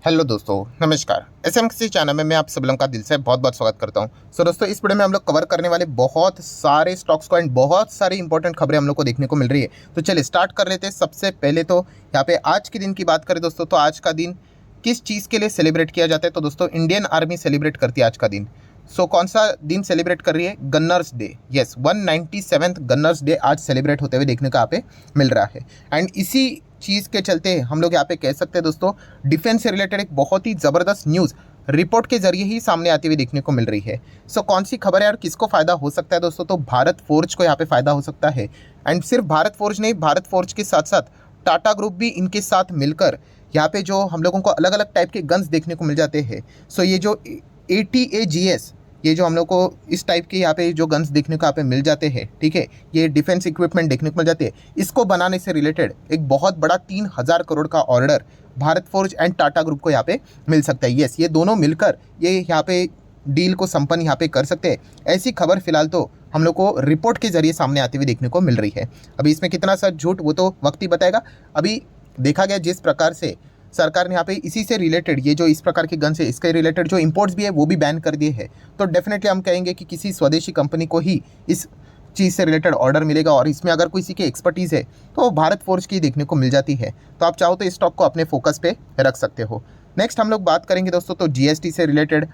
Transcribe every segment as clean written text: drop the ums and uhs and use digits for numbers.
Hello दोस्तों, नमस्कार। SMC channel में मैं आप सब लोगों का दिल से बहुत बहुत स्वागत करता हूं। दोस्तों, इस वीडियो में हम लोग कवर करने वाले बहुत सारे स्टॉक्स को एंड बहुत सारी इंपॉर्टेंट खबरें हम लोग को देखने को मिल रही है। तो चलिए स्टार्ट कर लेते हैं। सबसे पहले तो यहाँ पे आज के दिन की बात करें दोस्तों, तो आज का दिन किस चीज़ के लिए सेलिब्रेट किया जाता है? तो दोस्तों, इंडियन आर्मी सेलिब्रेट करती है आज का दिन। कौन सा दिन सेलिब्रेट कर रही है? गन्नर्स डे। यस, 197th गन्नर्स डे आज सेलिब्रेट होते हुए देखने को यहाँ पे मिल रहा है। एंड इसी चीज़ के चलते हम लोग यहाँ पे कह सकते हैं दोस्तों, डिफेंस से रिलेटेड एक बहुत ही ज़बरदस्त न्यूज़ रिपोर्ट के जरिए ही सामने आती हुई देखने को मिल रही है। कौन सी खबर है और किसको फ़ायदा हो सकता है दोस्तों? तो भारत फोर्ज को यहाँ पे फ़ायदा हो सकता है। एंड सिर्फ भारत फोर्ज नहीं, भारत फोर्ज के साथ साथ टाटा ग्रुप भी इनके साथ मिलकर यहाँ पे जो हम लोगों को अलग अलग टाइप के गन्स देखने को मिल जाते हैं। ये जो ATAGS, ये जो हम लोग को इस टाइप के यहाँ पे जो गन्स देखने को यहाँ पे मिल जाते हैं, ठीक है, ये डिफेंस इक्विपमेंट देखने को मिल जाते हैं। इसको बनाने से रिलेटेड एक बहुत बड़ा 3000 करोड़ का order Bharat forge and Tata group को यहाँ पे मिल सकता है। यस, ये दोनों मिलकर ये यहाँ पे डील को संपन्न यहाँ पे कर सकते हैं। ऐसी खबर फिलहाल तो हम लोग को रिपोर्ट के जरिए सामने आती हुई देखने को मिल रही है। अभी इसमें कितना सच झूठ वो तो वक्त ही बताएगा। अभी देखा गया जिस प्रकार से सरकार ने यहाँ पे इसी से रिलेटेड ये जो इस प्रकार के गन से इसके रिलेटेड जो इंपोर्ट्स भी है वो भी बैन कर दिए हैं, तो डेफिनेटली हम कहेंगे कि किसी स्वदेशी कंपनी को ही इस चीज़ से रिलेटेड ऑर्डर मिलेगा। और इसमें अगर किसी की एक्सपर्टीज़ है तो भारत फोर्ज की देखने को मिल जाती है। तो आप चाहो तो इस स्टॉक को अपने फोकस पे रख सकते हो। नेक्स्ट हम लोग बात करेंगे दोस्तों, तो GST से रिलेटेड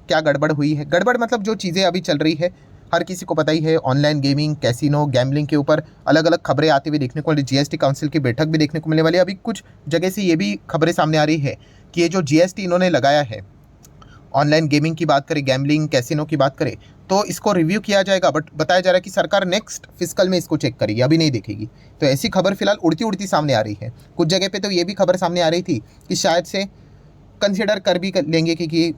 क्या गड़बड़ हुई है। गड़बड़ मतलब जो चीज़ें अभी चल रही है, हर किसी को पता ही है, ऑनलाइन गेमिंग, कैसीनो, गैम्बलिंग के ऊपर अलग अलग खबरें आती हुई देखने को मिली। GST काउंसिल की बैठक भी देखने को मिलने वाली है। अभी कुछ जगह से ये भी खबरें सामने आ रही है कि ये जो GST इन्होंने लगाया है, ऑनलाइन गेमिंग की बात करें, गैम्बलिंग, कैसीनो की बात करें, तो इसको रिव्यू किया जाएगा। बट बताया जा रहा है कि सरकार नेक्स्ट फिस्कल में इसको चेक करेगी, अभी नहीं देखेगी। तो ऐसी खबर फिलहाल उड़ती उड़ती सामने आ रही है। कुछ जगह पे तो ये भी खबर सामने आ रही थी कि शायद से कंसिडर कर भी लेंगे कि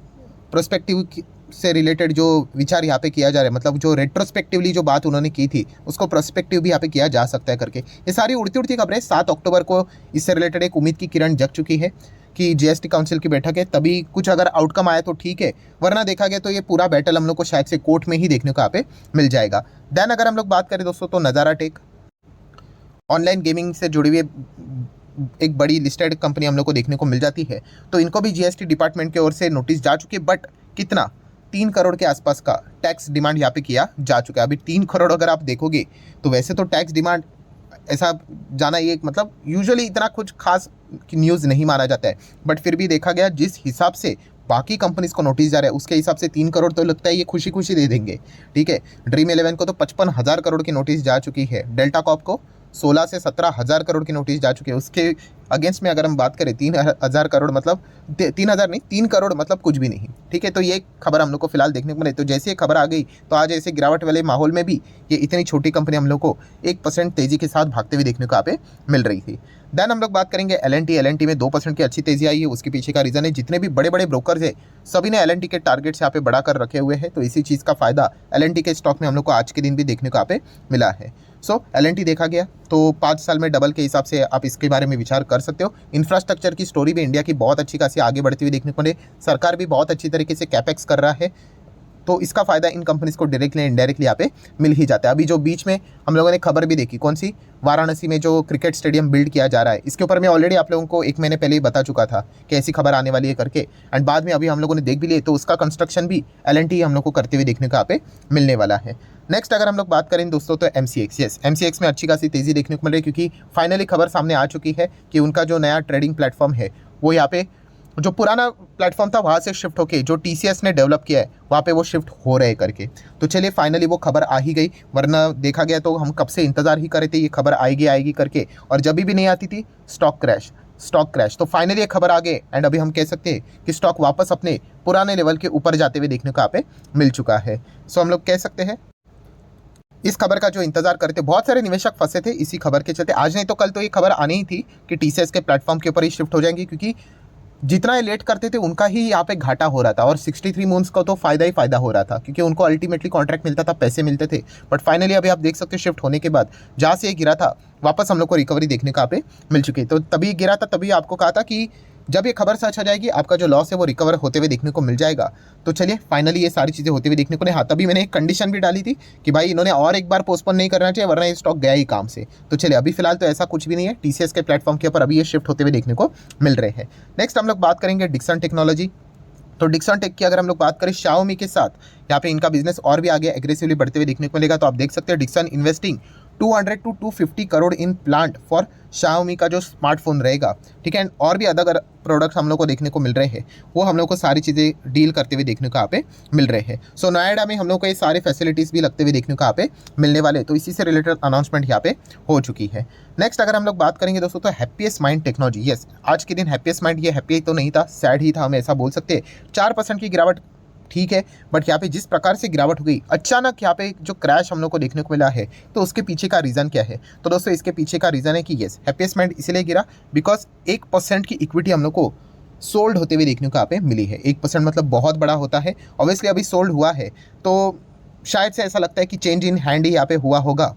प्रोस्पेक्टिव से रिलेटेड जो विचार यहाँ पे किया जा रहा है, मतलब जो रेट्रोस्पेक्टिवली जो बात उन्होंने की थी उसको प्रोस्पेक्टिव भी यहाँ पे किया जा सकता है करके, ये सारी उड़ती उड़ती खबरें 7 अक्टूबर को इससे रिलेटेड एक उम्मीद की किरण जग चुकी है कि GST काउंसिल की बैठक है, तभी कुछ अगर आउटकम आया तो ठीक है, वरना देखा गया तो ये पूरा बैटल हम लोग को शायद से कोर्ट में ही देखने को यहाँ पे मिल जाएगा। देन अगर हम लोग बात करें दोस्तों, तो नज़ारा टेक ऑनलाइन गेमिंग से जुड़ी हुई एक बड़ी लिस्टेड कंपनी हम लोग को देखने को मिल जाती है। तो इनको भी GST डिपार्टमेंट की ओर से नोटिस जा चुकी है। बट कितना, 3 करोड़ के आसपास का टैक्स डिमांड यहाँ पे किया जा चुका है। अभी 3 करोड़ अगर आप देखोगे तो वैसे तो टैक्स डिमांड ऐसा जाना, ये मतलब यूजुअली इतना कुछ खास न्यूज़ नहीं माना जाता है। बट फिर भी देखा गया जिस हिसाब से बाकी कंपनीज को नोटिस जा रहा है उसके हिसाब से 3 करोड़ तो लगता है ये खुशी खुशी दे देंगे। ठीक है, ड्रीम 11 को तो 55,000 करोड़ की नोटिस जा चुकी है। डेल्टा कॉप को 16 से 17,000 करोड़ की नोटिस जा चुकी है। उसके अगेंस्ट में अगर हम बात करें 3,000 करोड़, मतलब 3,000 नहीं, 3 करोड़ मतलब कुछ भी नहीं। ठीक है, तो ये खबर हम लोग को फिलहाल देखने को मिले। तो जैसे ये खबर आ गई तो आज ऐसे गिरावट वाले माहौल में भी ये इतनी छोटी कंपनी हम लोग को 1% तेज़ी के साथ भागते हुए देखने को यहाँ पे मिल रही थी। देन हम लोग बात करेंगे L&T में 2% की अच्छी तेज़ी आई है। उसके पीछे का रीज़न है जितने भी बड़े बड़े ब्रोकर्स है सभी ने L&T के टारगेट्स यहाँ पे बढ़ा कर रखे हुए हैं। तो इसी चीज़ का फ़ायदा L&T के स्टॉक में हम लोग को आज के दिन भी देखने को यहाँ पे मिला है। L&T देखा गया तो 5 साल में डबल के हिसाब से आप इसके बारे में विचार कर सकते हो। इंफ्रास्ट्रक्चर की स्टोरी भी इंडिया की बहुत अच्छी खासी आगे बढ़ती हुई देखने को मिले। सरकार भी बहुत अच्छी तरीके से कैपेक्स कर रहा है, तो इसका फ़ायदा इन कंपनीज़ को डायरेक्टली इनडायरेक्टली यहाँ पे मिल ही जाता है। अभी जो बीच में हम लोगों ने खबर भी देखी, कौन सी, वाराणसी में जो क्रिकेट स्टेडियम बिल्ड किया जा रहा है, इसके ऊपर मैं ऑलरेडी आप लोगों को 1 महीने पहले ही बता चुका था कि ऐसी खबर आने वाली है करके। एंड बाद में अभी हम लोगों ने देख भी लिए, तो उसका कंस्ट्रक्शन भी L&T हम लोग को करते हुए देखने को यहाँ पे मिलने वाला है। नेक्स्ट अगर हम लोग बात करें दोस्तों, तो MCX, यस, MCX में अच्छी खासी तेज़ी देखने को मिल रही है, क्योंकि फाइनली खबर सामने आ चुकी है कि उनका जो नया ट्रेडिंग प्लेटफॉर्म है वो यहाँ पे, जो पुराना प्लेटफॉर्म था वहाँ से शिफ्ट होके जो TCS ने डेवलप किया है वहाँ पे वो शिफ्ट हो रहे करके। तो चलिए फाइनली वो खबर आ ही गई, वरना देखा गया तो हम कब से इंतज़ार ही कर रहे थे ये खबर आएगी करके, और जब भी नहीं आती थी स्टॉक क्रैश। तो फाइनली ये खबर आ गई एंड अभी हम कह सकते हैं कि स्टॉक वापस अपने पुराने लेवल के ऊपर जाते हुए देखने को यहाँ पे मिल चुका है। हम लोग कह सकते हैं इस खबर का जो इंतजार करते बहुत सारे निवेशक फंसे थे इसी खबर के चलते। आज नहीं तो कल तो ये खबर आनी ही थी कि TCS के प्लेटफॉर्म के ऊपर ही शिफ्ट हो जाएंगी, क्योंकि जितना ये लेट करते थे उनका ही यहाँ पे घाटा हो रहा था, और 63 मून्स का तो फ़ायदा ही फ़ायदा हो रहा था, क्योंकि उनको अल्टीमेटली कॉन्ट्रैक्ट मिलता था, पैसे मिलते थे। बट फाइनली अभी आप देख सकते हो शिफ्ट होने के बाद जहाँ से ये गिरा था वापस हम लोग को रिकवरी देखने का यहाँ पे मिल चुकी है। तो तभी गिरा था, तभी आपको कहा था कि जब ये खबर सच हो जाएगी आपका जो लॉस है वो रिकवर होते हुए देखने को मिल जाएगा। तो चलिए फाइनली ये सारी चीज़ें होते हुए देखने को नहीं। हाँ, तभी मैंने एक कंडीशन भी डाली थी कि भाई इन्होंने और एक बार पोस्टपोन नहीं करना चाहिए वरना ये स्टॉक गया ही काम से। तो चलिए अभी फिलहाल तो ऐसा कुछ भी नहीं है, टीसीएस के प्लेटफॉर्म के ऊपर अभी ये शिफ्ट होते हुए देखने को मिल रहे हैं। नेक्स्ट हम लोग बात करेंगे डिक्सन टेक्नोलॉजी। तो डिक्सन टेक की अगर हम लोग बात करें Xiaomi के साथ, यहाँ पे इनका बिजनेस और भी आगे एग्रेसिवली बढ़ते हुए देखने को मिलेगा। तो आप देख सकते हैं Dixon investing 200 to 250 crore in plant for Xiaomi का जो स्मार्टफोन रहेगा, ठीक है। और भी अदर प्रोडक्ट्स हम लोग को देखने को मिल रहे हैं, वो हम लोग को सारी चीज़ें डील करते हुए देखने को यहाँ पे मिल रहे हैं। सो नोएडा में हम लोग को ये सारे फैसिलिटीज़ भी लगते हुए देखने को यहाँ पे मिलने वाले, तो इसी से रिलेटेड अनाउंसमेंट यहाँ पे हो चुकी है। नेक्स्ट अगर हम लोग बात करेंगे दोस्तों तो हैप्पीएस्ट माइंड टेक्नोलॉजी। यस, आज के दिन हैप्पीएस्ट माइंड, ये हैप्पी तो नहीं था, सैड ही था, हम ऐसा बोल सकते हैं। 4% की गिरावट ठीक है, बट यहाँ पे जिस प्रकार से गिरावट हो गई अचानक, यहाँ पे जो क्रैश हम लोग को देखने को मिला है, तो उसके पीछे का रीज़न क्या है? तो दोस्तों इसके पीछे का रीज़न है कि येस, हैप्पीएस्ट माइंड इसलिए गिरा बिकॉज 1% की इक्विटी हम लोग को सोल्ड होते हुए देखने को यहाँ पे मिली है। 1% मतलब बहुत बड़ा होता है, ऑब्वियसली अभी सोल्ड हुआ है तो शायद से ऐसा लगता है कि चेंज इन हैंड ही यहाँ पे हुआ होगा,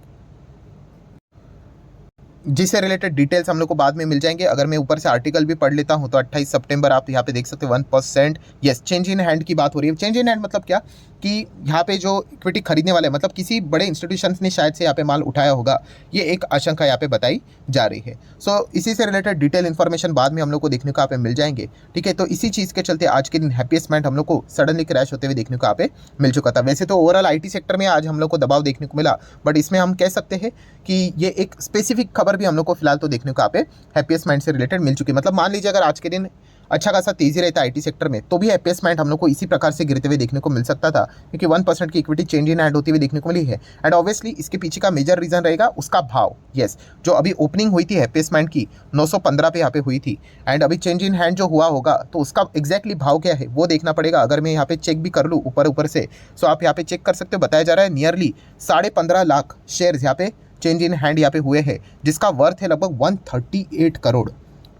जिससे रिलेटेड डिटेल्स हम लोग को बाद में मिल जाएंगे। अगर मैं ऊपर से आर्टिकल भी पढ़ लेता हूं तो 28 सितंबर आप यहाँ पे देख सकते हैं 1%। यस, चेंज इन हैंड की बात हो रही है। चेंज इन हैंड मतलब क्या कि यहाँ पे जो इक्विटी खरीदने वाले मतलब किसी बड़े इंस्टीट्यूशंस ने शायद से यहाँ पे माल उठाया होगा, ये एक आशंका यहाँ पे बताई जा रही है। सो इसी से रिलेटेड डिटेल इन्फॉर्मेशन बाद में हम लोग को देखने को यहाँ पे मिल जाएंगे, ठीक है। तो इसी चीज़ के चलते आज के दिन हैप्पीएस्ट माइंड हम लोग को सडनली क्रैश होते हुए देखने को यहाँ पे मिल चुका था। वैसे तो ओवरऑल आईटी सेक्टर में आज हम लोग को दबाव देखने को मिला, बट इसमें हम कह सकते हैं कि ये एक स्पेसिफिक खबर भी हम लोग को फिलहाल तो देखने को यहाँ पे हैप्पीएस्ट माइंड से रिलेटेड मिल चुकी है। मतलब मान लीजिए अगर आज के दिन अच्छा खासा तेजी रहता है आईटी सेक्टर में, तो भी हैप्पीएस्ट माइंड हम लोग को इसी प्रकार से गिरते हुए देखने को मिल सकता था, क्योंकि 1% की इक्विटी चेंज इन हैंड होती हुई देखने को मिली है। एंड ऑब्वियसली इसके पीछे का मेजर रीजन रहेगा उसका भाव। यस, जो अभी ओपनिंग हुई थी हैप्पीएस्ट माइंड की 915 पे यहाँ पे हुई थी, एंड अभी चेंज इन हैंड जो हुआ होगा तो उसका एग्जैक्टली भाव क्या है वो देखना पड़ेगा। अगर मैं यहाँ पे चेक भी कर लूँ ऊपर से, सो आप यहाँ पे चेक कर सकते हो, बताया जा रहा है नियरली 15.5 लाख शेयर्स यहाँ पे चेंज इन हैंड यहाँ पे हुए हैं, जिसका वर्थ है लगभग 138 करोड़,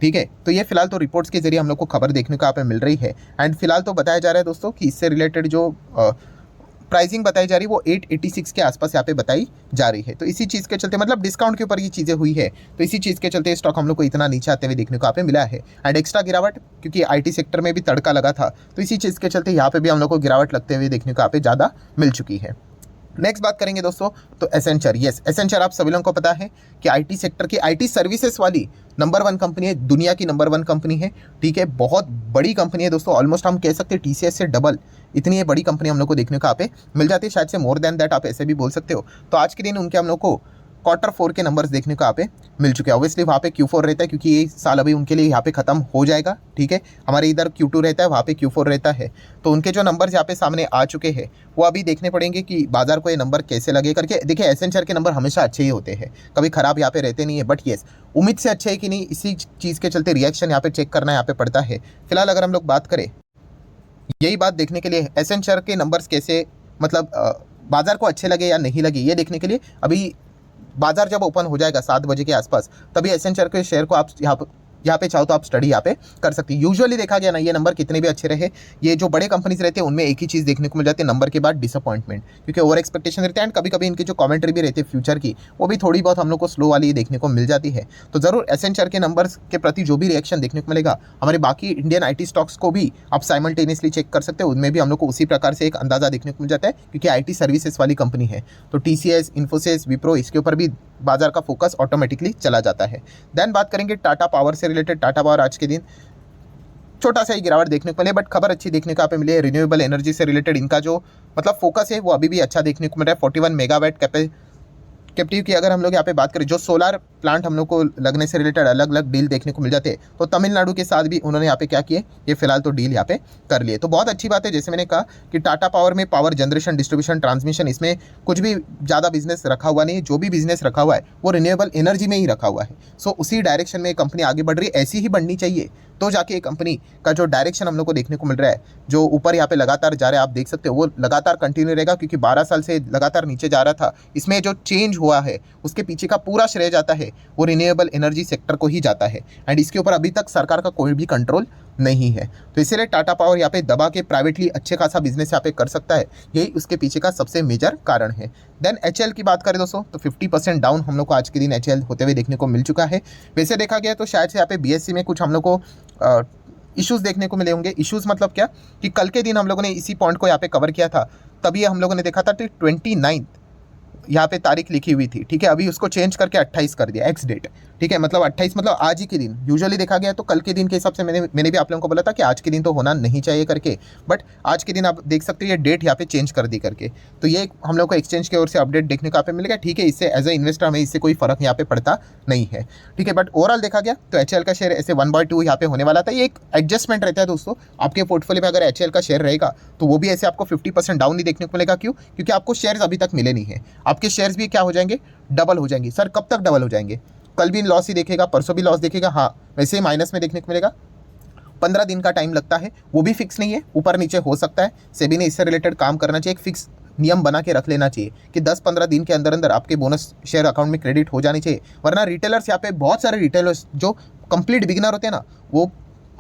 ठीक है। तो ये फिलहाल तो रिपोर्ट्स के जरिए हम लोग को खबर देखने को यहाँ पे मिल रही है। एंड फिलहाल तो बताया जा रहा है दोस्तों कि इससे रिलेटेड जो प्राइसिंग बताई जा रही है वो 886 के आसपास यहाँ पे बताई जा रही है। तो इसी चीज़ के चलते मतलब डिस्काउंट के ऊपर ये चीज़ें हुई है, तो इसी चीज़ के चलते स्टॉक हम लोग को इतना नीचे आते हुए देखने को यहाँ पे मिला है। एंड एक्स्ट्रा गिरावट क्योंकि आईटी सेक्टर में भी तड़का लगा था, तो इसी चीज़ के चलते यहाँ पे भी हम लोग को गिरावट लगते हुए देखने को यहाँ पे ज़्यादा मिल चुकी है। नेक्स्ट बात करेंगे दोस्तों तो एसेंचर। यस, एसेंचर आप सभी लोगों को पता है कि आईटी सेक्टर की आईटी सर्विसेज वाली नंबर 1 कंपनी है, दुनिया की नंबर 1 कंपनी है, ठीक है। बहुत बड़ी कंपनी है दोस्तों, ऑलमोस्ट हम कह सकते हैं टीसीएस से डबल इतनी बड़ी कंपनी हम लोग को देखने को यहाँ पे मिल जाती है, शायद से मोर देन दैट आप ऐसे भी बोल सकते हो। तो आज के दिन उनके हम लोग को Q4 के नंबर्स देखने को यहाँ पे मिल चुके हैं। ऑब्वियसली वहाँ पे Q4 रहता है क्योंकि ये साल अभी उनके लिए यहाँ पे खत्म हो जाएगा, ठीक है। हमारे इधर Q2 रहता है, वहाँ पे Q4 रहता है, तो उनके जो नंबर्स यहाँ पे सामने आ चुके हैं वो अभी देखने पड़ेंगे कि बाजार को ये नंबर कैसे लगे करके। देखिए एसेंचर के नंबर हमेशा अच्छे ही होते हैं, कभी खराब यहाँ पे रहते नहीं है, बट येस उम्मीद से अच्छे है कि नहीं, इसी चीज़ के चलते रिएक्शन यहाँ पे चेक करना यहाँ पे पड़ता है। फिलहाल अगर हम लोग बात करें यही बात देखने के लिए एसेंचर के नंबर्स कैसे मतलब बाजार को अच्छे लगे या नहीं लगे, ये देखने के लिए अभी बाजार जब ओपन हो जाएगा 7 बजे के आसपास, तभी एसेंचर के शेयर को आप यहाँ पे चाहो तो आप स्टडी यहाँ पे कर सकते हैं। यूजुअली देखा गया ना, ये नंबर कितने भी अच्छे रहे, ये जो बड़े कंपनीज रहते हैं उनमें एक ही चीज़ देखने को मिल जाती है नंबर के बाद डिसअपॉइंटमेंट, क्योंकि ओवर एक्सपेक्टेशन रहते हैं। एंड कभी कभी इनकी जो कमेंट्री भी रहती है फ्यूचर की, वो भी थोड़ी बहुत हम लोग को स्लो वाली देखने को मिल जाती है। तो ज़रूर एसेंचर के नंबर्स के प्रति जो भी रिएक्शन देखने को मिलेगा, हमारे बाकी इंडियन आईटी स्टॉक्स को भी आप साइमल्टेनियसली चेक कर सकते हो, उनमें भी हम लोग को उसी प्रकार से एक अंदाजा देखने को मिल जाता है, क्योंकि आईटी सर्विसेज वाली कंपनी है। तो टीसीएस, इन्फोसिस, विप्रो, इसके ऊपर भी बाजार का फोकस ऑटोमेटिकली चला जाता है। देन बात करेंगे टाटा पावर से रिलेटेड। टाटा पावर आज के दिन छोटा सा ही गिरावट देखने को मिले, बट खबर अच्छी देखने को यहाँ पे मिली है। रिन्यूएबल एनर्जी से रिलेटेड इनका जो मतलब फोकस है वो अभी भी अच्छा देखने को मिल रहा है। 41 मेगावाट कैपेसिटी की अगर हम लोग यहाँ पे बात करें, जो सोलर प्लांट हम लोग को लगने से रिलेटेड अलग अलग डील देखने को मिल जाते हैं, तो तमिलनाडु के साथ भी उन्होंने यहाँ पे क्या किए, ये फिलहाल तो डील यहाँ पे कर लिए। तो बहुत अच्छी बात है। जैसे मैंने कहा कि टाटा पावर में पावर जनरेशन, डिस्ट्रीब्यूशन, ट्रांसमिशन, इसमें कुछ भी ज़्यादा बिजनेस रखा हुआ नहीं है। जो भी बिजनेस रखा हुआ है वो रिन्यूएबल एनर्जी में ही रखा हुआ है। सो उसी डायरेक्शन में कंपनी आगे बढ़ रही है, ऐसी ही बढ़नी चाहिए, तो जाके ये कंपनी का जो डायरेक्शन हम लोग को देखने को मिल रहा है, जो ऊपर यहाँ पे लगातार जा रहा है, आप देख सकते हो वो लगातार कंटिन्यू रहेगा, क्योंकि 12 साल से लगातार नीचे जा रहा था। इसमें जो चेंज हुआ है उसके पीछे का पूरा श्रेय जाता है वो रिन्यूएबल एनर्जी सेक्टर को ही जाता है। एंड इसके ऊपर अभी तक सरकार का कोई भी कंट्रोल नहीं है, तो इसीलिए टाटा पावर यहाँ पे दबा के प्राइवेटली अच्छे खासा बिजनेस यहाँ पे कर सकता है, यही उसके पीछे का सबसे मेजर कारण है। देन HL की बात करें दोस्तों तो 50% डाउन हम लोग को आज के दिन HL होते हुए देखने को मिल चुका है। वैसे देखा गया तो शायद से यहाँ पे BSE में कुछ हम लोग को इश्यूज़ देखने को मिले होंगे। इश्यूज़ मतलब क्या कि कल के दिन हम लोगों ने इसी पॉइंट को यहाँ पे कवर किया था, तभी हम लोगों ने देखा था कि 29 यहाँ पे तारीख लिखी हुई थी, ठीक है। अभी उसको चेंज करके 28 कर दिया, एक्स डेट, ठीक है। मतलब 28 मतलब आज ही के दिन यूजुअली देखा गया, तो कल के दिन के हिसाब से मैंने भी आप लोगों को बोला था कि आज के दिन तो होना नहीं चाहिए करके, बट आज के दिन आप देख सकते हो ये डेट यहाँ पे चेंज कर दी करके। तो ये हम लोग को एक्सचेंज की ओर से अपडेट देखने को यहाँ पे मिलेगा, ठीक है। इससे एज ए इन्वेस्टर हमें इससे कोई फर्क यहाँ पे पड़ता नहीं है, ठीक है। बट ओवरऑल देखा गया तो HCL का शेयर ऐसे 1/2 यहाँ पे होने वाला था। ये एक एडजस्टमेंट रहता है दोस्तों, आपके पोर्टफोलियो में अगर HCL का शेयर रहेगा तो वो भी ऐसे आपको 50% डाउन नहीं देखने को मिलेगा। क्यों? क्योंकि आपको शेयर्स अभी तक मिले नहीं है। आपके शेयर्स भी क्या हो जाएंगे, डबल हो जाएंगे। सर कब तक डबल हो जाएंगे? कल भी लॉस ही देखेगा, परसों भी लॉस देखेगा, हाँ वैसे ही माइनस में देखने को मिलेगा। 15 दिन का टाइम लगता है, वो भी फिक्स नहीं है, ऊपर नीचे हो सकता है। सेबी ने इससे रिलेटेड काम करना चाहिए, एक फिक्स नियम बना के रख लेना चाहिए कि 10-15 दिन के अंदर अंदर आपके बोनस शेयर अकाउंट में क्रेडिट हो जानी चाहिए। वरना रिटेलर्स यहाँ पे बहुत सारे रिटेलर्स जो कंप्लीट बिगिनर होते हैं ना, वो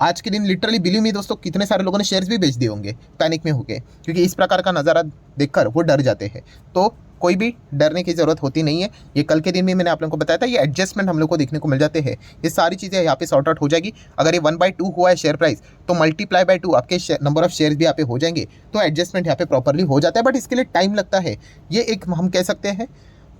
आज के दिन लिटरली बिलीव मी दोस्तों, कितने सारे लोगों ने शेयर्स भी बेच दिए होंगे पैनिक में होके, क्योंकि इस प्रकार का नज़ारा देखकर वो डर जाते हैं। तो कोई भी डरने की ज़रूरत होती नहीं है। ये कल के दिन भी मैंने आप लोगों को बताया था, ये एडजस्टमेंट हम लोग को देखने को मिल जाते हैं। ये सारी चीज़ें यहाँ पे सॉर्ट आउट हो जाएगी। अगर ये 1/2 हुआ है शेयर प्राइस, तो मल्टीप्लाई बाय 2 आपके नंबर ऑफ शेयर्स भी यहाँ पे हो जाएंगे, तो एडजस्टमेंट यहाँ पे प्रॉपरली हो जाता है। बट इसके लिए टाइम लगता है। ये एक हम कह सकते हैं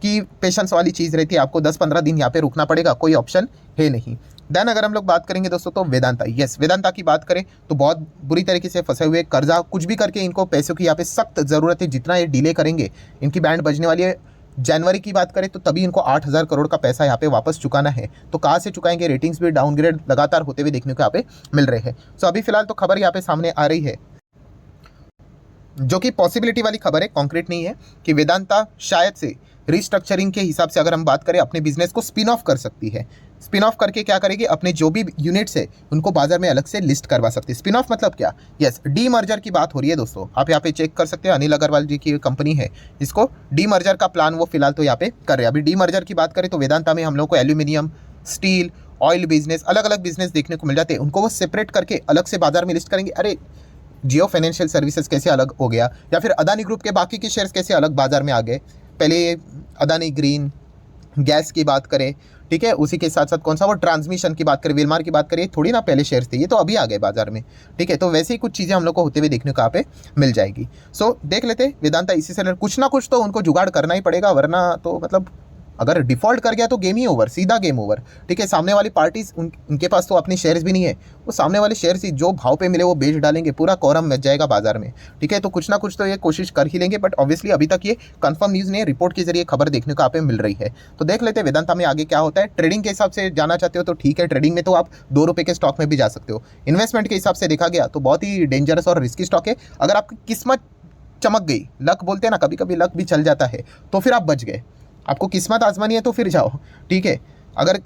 कि पेशेंस वाली चीज़ रहती है, आपको 10-15 दिन यहाँ पे रुकना पड़ेगा, कोई ऑप्शन है नहीं। देन अगर हम लोग बात करेंगे दोस्तों तो वेदांता, यस वेदांता की बात करें तो बहुत बुरी तरीके से फंसे हुए, कर्जा कुछ भी करके इनको पैसों की यहाँ पे सख्त ज़रूरत है। जितना ये डिले करेंगे इनकी बैंड बजने वाली है। जनवरी की बात करें तो तभी इनको 8,000 करोड़ का पैसा यहाँ पे वापस चुकाना है, तो कहाँ से चुकाएंगे? रेटिंग्स भी डाउनग्रेड लगातार होते हुए देखने को यहाँ पे मिल रहे हैं। सो अभी फिलहाल तो खबर यहाँ पे सामने आ रही है, जो कि पॉसिबिलिटी वाली खबर है, कॉन्क्रीट नहीं है, कि वेदांता शायद से रिस्ट्रक्चरिंग के हिसाब से अगर हम बात करें अपने बिजनेस को स्पिन ऑफ कर सकती है। स्पिन ऑफ करके क्या करेगी, अपने जो भी यूनिट्स है उनको बाजार में अलग से लिस्ट करवा सकती है। स्पिन ऑफ मतलब क्या? यस, डी मर्जर की बात हो रही है दोस्तों। आप यहाँ पे चेक कर सकते हैं, अनिल अग्रवाल जी की कंपनी है, इसको डी मर्जर का प्लान वो फिलहाल तो यहाँ पे कर रहे हैं। अभी डी मर्जर की बात करें तो वेदांता में हम लोग को एल्यूमिनियम, स्टील, ऑयल बिजनेस, अलग अलग बिजनेस देखने को मिल जाते हैं। उनको वो सेपरेट करके अलग से बाजार में लिस्ट करेंगे। अरे जियो फाइनेंशियल सर्विसेज कैसे अलग हो गया, या फिर अदानी ग्रुप के बाकी के शेयर्स कैसे अलग बाजार में आ गए। पहले अदानी ग्रीन गैस की बात करें, ठीक है, उसी के साथ साथ कौन सा वो ट्रांसमिशन की बात करें, विलमार की बात करें, थोड़ी ना पहले शेयर्स थे, ये तो अभी आ गए बाजार में, ठीक है। तो वैसे ही कुछ चीज़ें हम लोग को होते हुए देखने को यहाँ पे मिल जाएगी। सो देख लेते वेदांता इसी से कुछ ना कुछ तो उनको जुगाड़ करना ही पड़ेगा, वरना तो मतलब अगर डिफ़ॉल्ट कर गया तो गेम ही ओवर, सीधा गेम ओवर, ठीक है। सामने वाली पार्टीज उनके पास तो अपने शेयर्स भी नहीं है, वो सामने वाले शेयर्स ही जो भाव पे मिले वो बेच डालेंगे, पूरा कोरम मच जाएगा बाजार में, ठीक है। तो कुछ ना कुछ तो ये कोशिश कर ही लेंगे, बट ऑब्वियसली अभी तक ये कंफर्म न्यूज़ नहीं है, रिपोर्ट के जरिए खबर देखने को यहाँ पे मिल रही है। तो देख लेते हैं वेदांता में आगे क्या होता है। ट्रेडिंग के हिसाब से जाना चाहते हो तो ठीक है, ट्रेडिंग में तो आप 2 रुपये के स्टॉक में भी जा सकते हो। इन्वेस्टमेंट के हिसाब से देखा गया तो बहुत ही डेंजरस और रिस्की स्टॉक है। अगर आपकी किस्मत चमक गई, लक बोलते हैं ना, कभी कभी लक भी चल जाता है, तो फिर आप बच गए। आपको किस्मत आजमानी है तो फिर जाओ, ठीक है। अगर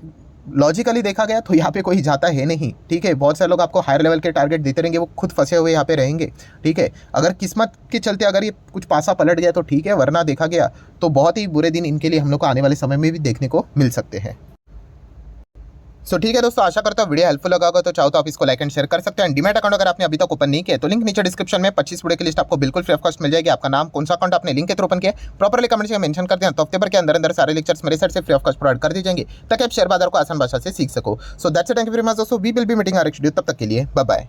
लॉजिकली देखा गया तो यहाँ पे कोई जाता है नहीं, ठीक है। बहुत सारे लोग आपको हायर लेवल के टारगेट देते रहेंगे, वो खुद फंसे हुए यहाँ पे रहेंगे, ठीक है। अगर किस्मत के चलते अगर ये कुछ पासा पलट गया तो ठीक है, वरना देखा गया तो बहुत ही बुरे दिन इनके लिए हम लोग को आने वाले समय में भी देखने को मिल सकते हैं। सो ठीक है दोस्तों, आशा करता हूँ वीडियो हेल्पफुल लगा होगा, तो चाहो तो आप इसको लाइक एंड शेयर कर सकते हैं। डीमैट अकाउंट अगर आपने अभी तक ओपन नहीं किया तो लिंक नीचे डिस्क्रिप्शन में 25 वीडियो की लिस्ट आपको बिल्कुल फ्री ऑफ कॉस्ट मिल जाएगी। आपका नाम, कौन सा अकाउंट आपने लिंक के थ्रू ओपन किया, प्रॉपर्ली कमेंट में मेंशन कर दें, तो हफ्ते भर के अंदर अंदर सारे लेक्चर्स मेरे साइड से फ्री ऑफ कॉस्ट प्रोवाइड कर दी जाएंगे, ताकि आप शेयर बाजार को आसान भाषा से सीख सको। So that's it, thank you very much दोस्तों, we will be meeting our next video, तब तक के लिए बाय बाय।